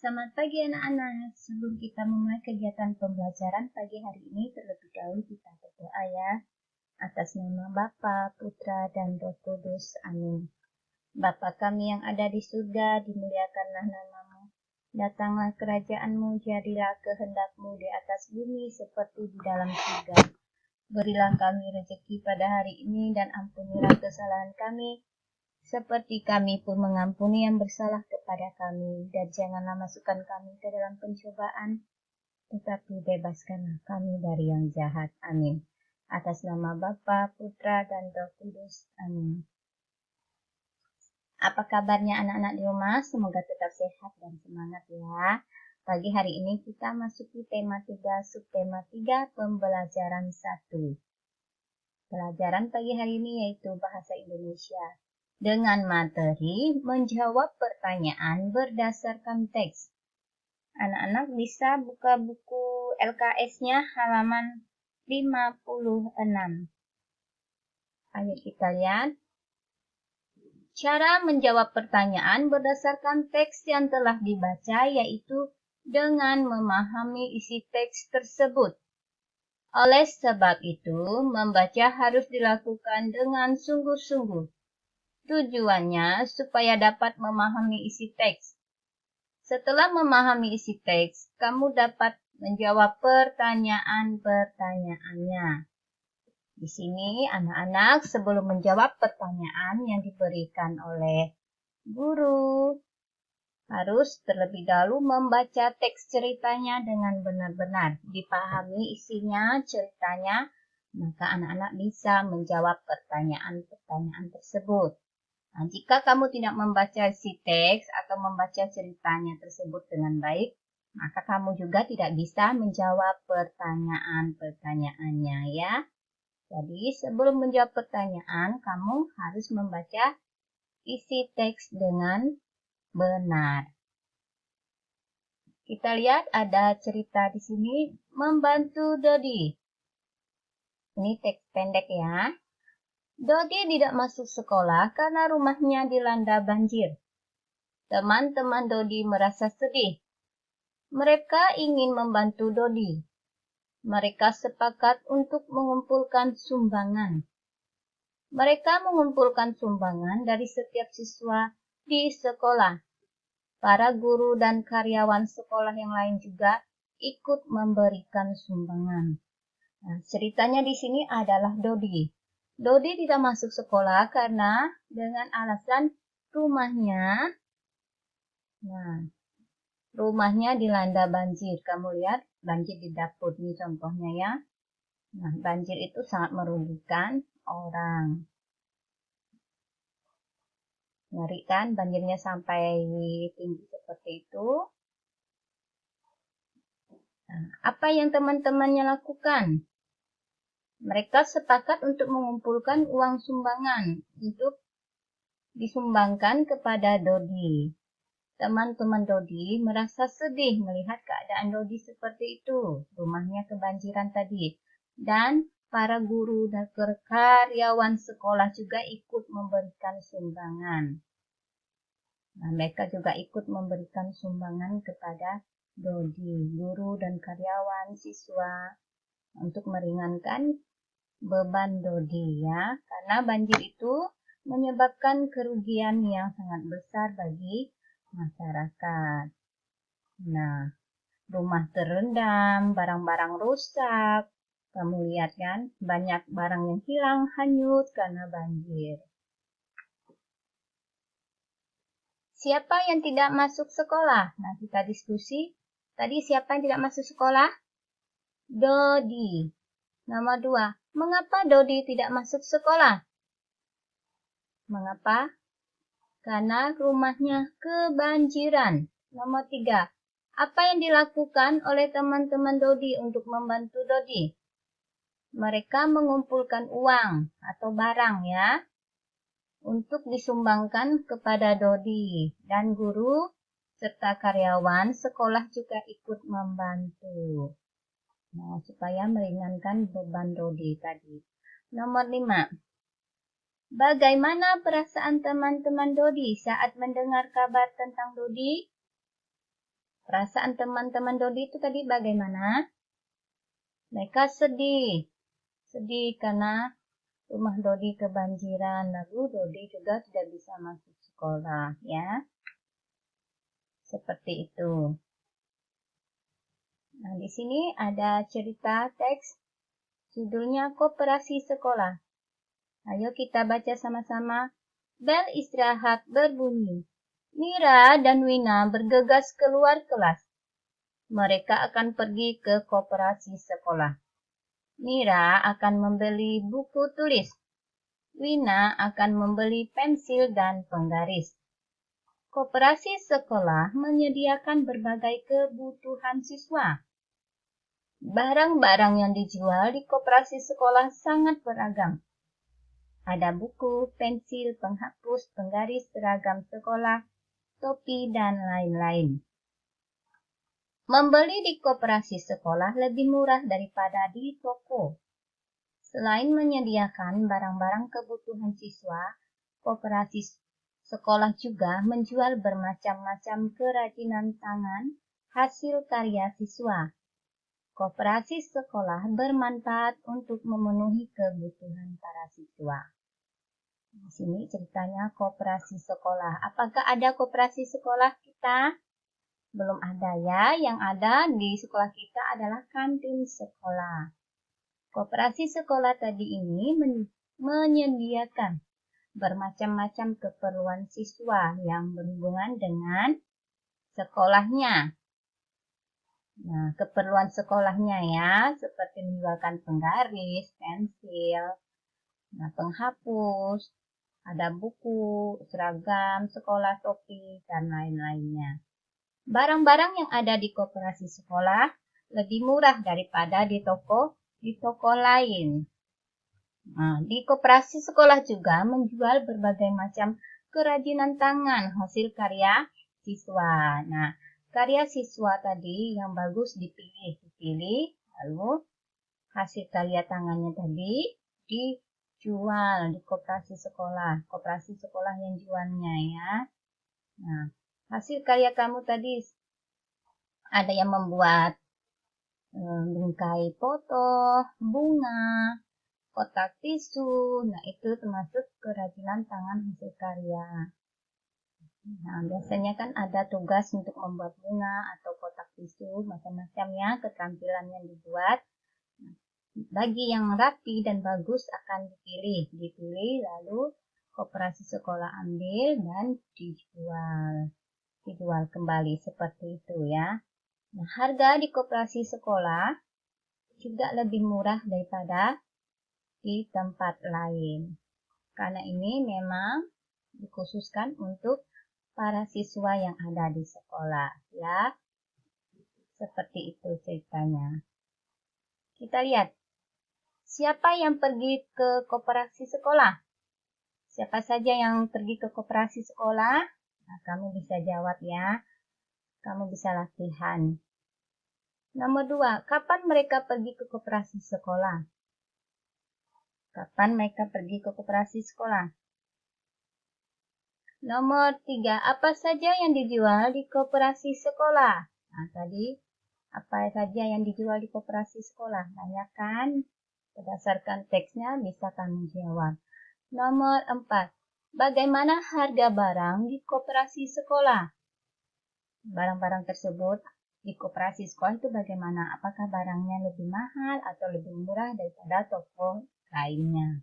Selamat pagi anak-anak. Sebelum kita memulai kegiatan pembelajaran pagi hari ini, terlebih dahulu kita berdoa ya. Atas nama Bapa, Putra, dan Roh Kudus. Amin. Bapa kami yang ada di surga, dimuliakanlah namamu. Datanglah kerajaan-mu, jadilah kehendak-mu di atas bumi seperti di dalam surga. Berilah kami rezeki pada hari ini dan ampunilah kesalahan kami, seperti kami pun mengampuni yang bersalah kepada kami. Dan janganlah masukkan kami ke dalam pencobaan, tetapi bebaskanlah kami dari yang jahat. Amin. Atas nama Bapa, Putra, dan Roh Kudus. Amin. Apa kabarnya anak-anak di rumah? Semoga tetap sehat dan semangat ya. Pagi hari ini kita masuki tema 3, subtema 3, pembelajaran 1. Pelajaran pagi hari ini yaitu bahasa Indonesia. Dengan materi menjawab pertanyaan berdasarkan teks. Anak-anak bisa buka buku LKS-nya halaman 56. Ayo kita lihat. Cara menjawab pertanyaan berdasarkan teks yang telah dibaca yaitu dengan memahami isi teks tersebut. Oleh sebab itu, membaca harus dilakukan dengan sungguh-sungguh. Tujuannya supaya dapat memahami isi teks. Setelah memahami isi teks, kamu dapat menjawab pertanyaan-pertanyaannya. Di sini anak-anak sebelum menjawab pertanyaan yang diberikan oleh guru, harus terlebih dahulu membaca teks ceritanya dengan benar-benar. Dipahami isinya, ceritanya, maka anak-anak bisa menjawab pertanyaan-pertanyaan tersebut. Nah, jika kamu tidak membaca isi teks atau membaca ceritanya tersebut dengan baik, maka kamu juga tidak bisa menjawab pertanyaan-pertanyaannya ya. Jadi sebelum menjawab pertanyaan, kamu harus membaca isi teks dengan benar. Kita lihat ada cerita di sini, membantu Dodi. Ini teks pendek ya. Dodi tidak masuk sekolah karena rumahnya dilanda banjir. Teman-teman Dodi merasa sedih. Mereka ingin membantu Dodi. Mereka sepakat untuk mengumpulkan sumbangan. Mereka mengumpulkan sumbangan dari setiap siswa di sekolah. Para guru dan karyawan sekolah yang lain juga ikut memberikan sumbangan. Nah, ceritanya di sini adalah Dodi. Dodi tidak masuk sekolah karena dengan alasan rumahnya dilanda banjir. Kamu lihat banjir di dapur ini contohnya ya. Nah, banjir itu sangat merugikan orang. Ngeri kan banjirnya sampai tinggi seperti itu. Nah, apa yang teman-temannya lakukan? Mereka sepakat untuk mengumpulkan uang sumbangan untuk disumbangkan kepada Dodi. Teman-teman Dodi merasa sedih melihat keadaan Dodi seperti itu. Rumahnya kebanjiran tadi. Dan para guru dan karyawan sekolah juga ikut memberikan sumbangan. Nah, mereka juga ikut memberikan sumbangan kepada Dodi, guru dan karyawan, siswa, untuk meringankan beban Dodi ya. Karena banjir itu menyebabkan kerugian yang sangat besar bagi masyarakat. Nah, rumah terendam, barang-barang rusak. Kamu lihat kan, banyak barang yang hilang, hanyut karena banjir. Siapa yang tidak masuk sekolah? Nah, kita diskusi. Tadi siapa yang tidak masuk sekolah? Dodi. Nomor 2. Mengapa Dodi tidak masuk sekolah? Mengapa? Karena rumahnya kebanjiran. Nomor 3. Apa yang dilakukan oleh teman-teman Dodi untuk membantu Dodi? Mereka mengumpulkan uang atau barang ya, untuk disumbangkan kepada Dodi. Dan guru serta karyawan sekolah juga ikut membantu. Nah, supaya meringankan beban Dodi tadi. Nomor 5. Bagaimana perasaan teman-teman Dodi saat mendengar kabar tentang Dodi? Perasaan teman-teman Dodi itu tadi bagaimana? Mereka sedih. Sedih karena rumah Dodi kebanjiran. Lalu Dodi juga tidak bisa masuk sekolah, ya. Seperti itu. Nah, di sini ada cerita teks. Judulnya Koperasi Sekolah. Ayo kita baca sama-sama. Bel istirahat berbunyi. Mira dan Wina bergegas keluar kelas. Mereka akan pergi ke koperasi sekolah. Mira akan membeli buku tulis. Wina akan membeli pensil dan penggaris. Koperasi sekolah menyediakan berbagai kebutuhan siswa. Barang-barang yang dijual di koperasi sekolah sangat beragam. Ada buku, pensil, penghapus, penggaris, seragam sekolah, topi, dan lain-lain. Membeli di koperasi sekolah lebih murah daripada di toko. Selain menyediakan barang-barang kebutuhan siswa, koperasi sekolah juga menjual bermacam-macam kerajinan tangan hasil karya siswa. Koperasi sekolah bermanfaat untuk memenuhi kebutuhan para siswa. Di sini ceritanya koperasi sekolah. Apakah ada koperasi sekolah kita? Belum ada ya. Yang ada di sekolah kita adalah kantin sekolah. Koperasi sekolah tadi ini menyediakan bermacam-macam keperluan siswa yang berhubungan dengan sekolahnya. Nah, keperluan sekolahnya ya, seperti menjualkan penggaris, pensil, nah, penghapus, ada buku, seragam, sekolah, topi, dan lain-lainnya. Barang-barang yang ada di koperasi sekolah lebih murah daripada di toko lain. Nah, di koperasi sekolah juga menjual berbagai macam kerajinan tangan hasil karya siswa. Nah, karya siswa tadi yang bagus dipilih, lalu hasil karya tangannya tadi dijual di koperasi sekolah yang jualnya ya. Nah, hasil karya kamu tadi ada yang membuat bingkai foto, bunga, kotak tisu. Nah, itu termasuk kerajinan tangan hasil karya. Nah, biasanya kan ada tugas untuk membuat bunga atau kotak tisu, macam-macam ya keterampilan yang dibuat. Bagi yang rapi dan bagus akan dipilih lalu koperasi sekolah ambil dan dijual kembali seperti itu ya. Nah, harga di koperasi sekolah juga lebih murah daripada di tempat lain. Karena ini memang dikhususkan untuk para siswa yang ada di sekolah ya. Seperti itu ceritanya. Kita lihat. Siapa yang pergi ke koperasi sekolah? Siapa saja yang pergi ke koperasi sekolah? Nah, kamu bisa jawab ya. Kamu bisa latihan. Nomor 2, kapan mereka pergi ke koperasi sekolah? Kapan mereka pergi ke koperasi sekolah? Nomor 3, apa saja yang dijual di koperasi sekolah? Nah, tadi apa saja yang dijual di koperasi sekolah? Tanyakan. Berdasarkan teksnya bisa kamu jawab. Nomor 4. Bagaimana harga barang di koperasi sekolah? Barang-barang tersebut di koperasi sekolah itu bagaimana? Apakah barangnya lebih mahal atau lebih murah daripada toko lainnya?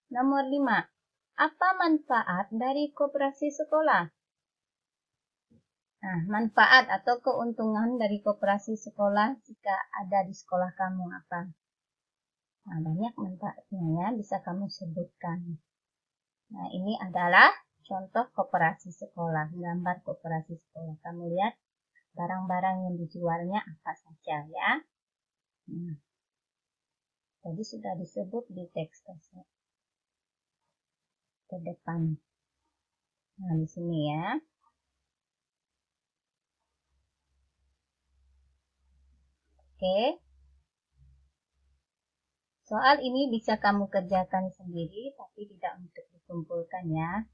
Nomor 5. Apa manfaat dari koperasi sekolah? Nah, manfaat atau keuntungan dari koperasi sekolah jika ada di sekolah kamu apa? Nah, banyak manfaatnya ya, bisa kamu sebutkan. Nah, ini adalah contoh koperasi sekolah, gambar koperasi sekolah. Kamu lihat barang-barang yang dijualnya apa saja ya. Nah, tadi sudah disebut di teks ke depan. Nah, di sini ya. Oke. Soal ini bisa kamu kerjakan sendiri, tapi tidak untuk dikumpulkan ya.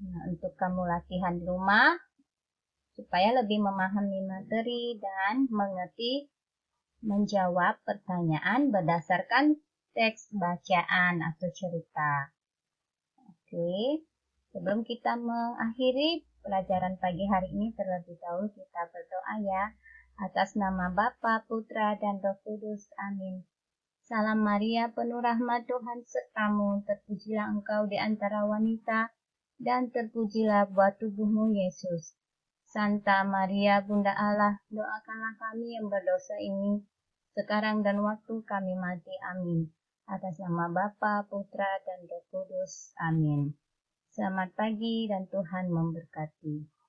Nah, untuk kamu latihan di rumah, supaya lebih memahami materi dan menjawab pertanyaan berdasarkan teks bacaan atau cerita. Oke, sebelum kita mengakhiri pelajaran pagi hari ini, terlebih dahulu kita berdoa ya. Atas nama Bapa, Putra, dan Roh Kudus. Amin. Salam Maria, penuh rahmat Tuhan sertamu, terpujilah engkau di antara wanita, dan terpujilah buah tubuhmu Yesus. Santa Maria, Bunda Allah, doakanlah kami yang berdosa ini, sekarang dan waktu kami mati. Amin. Atas nama Bapa, Putra, dan Roh Kudus. Amin. Selamat pagi dan Tuhan memberkati.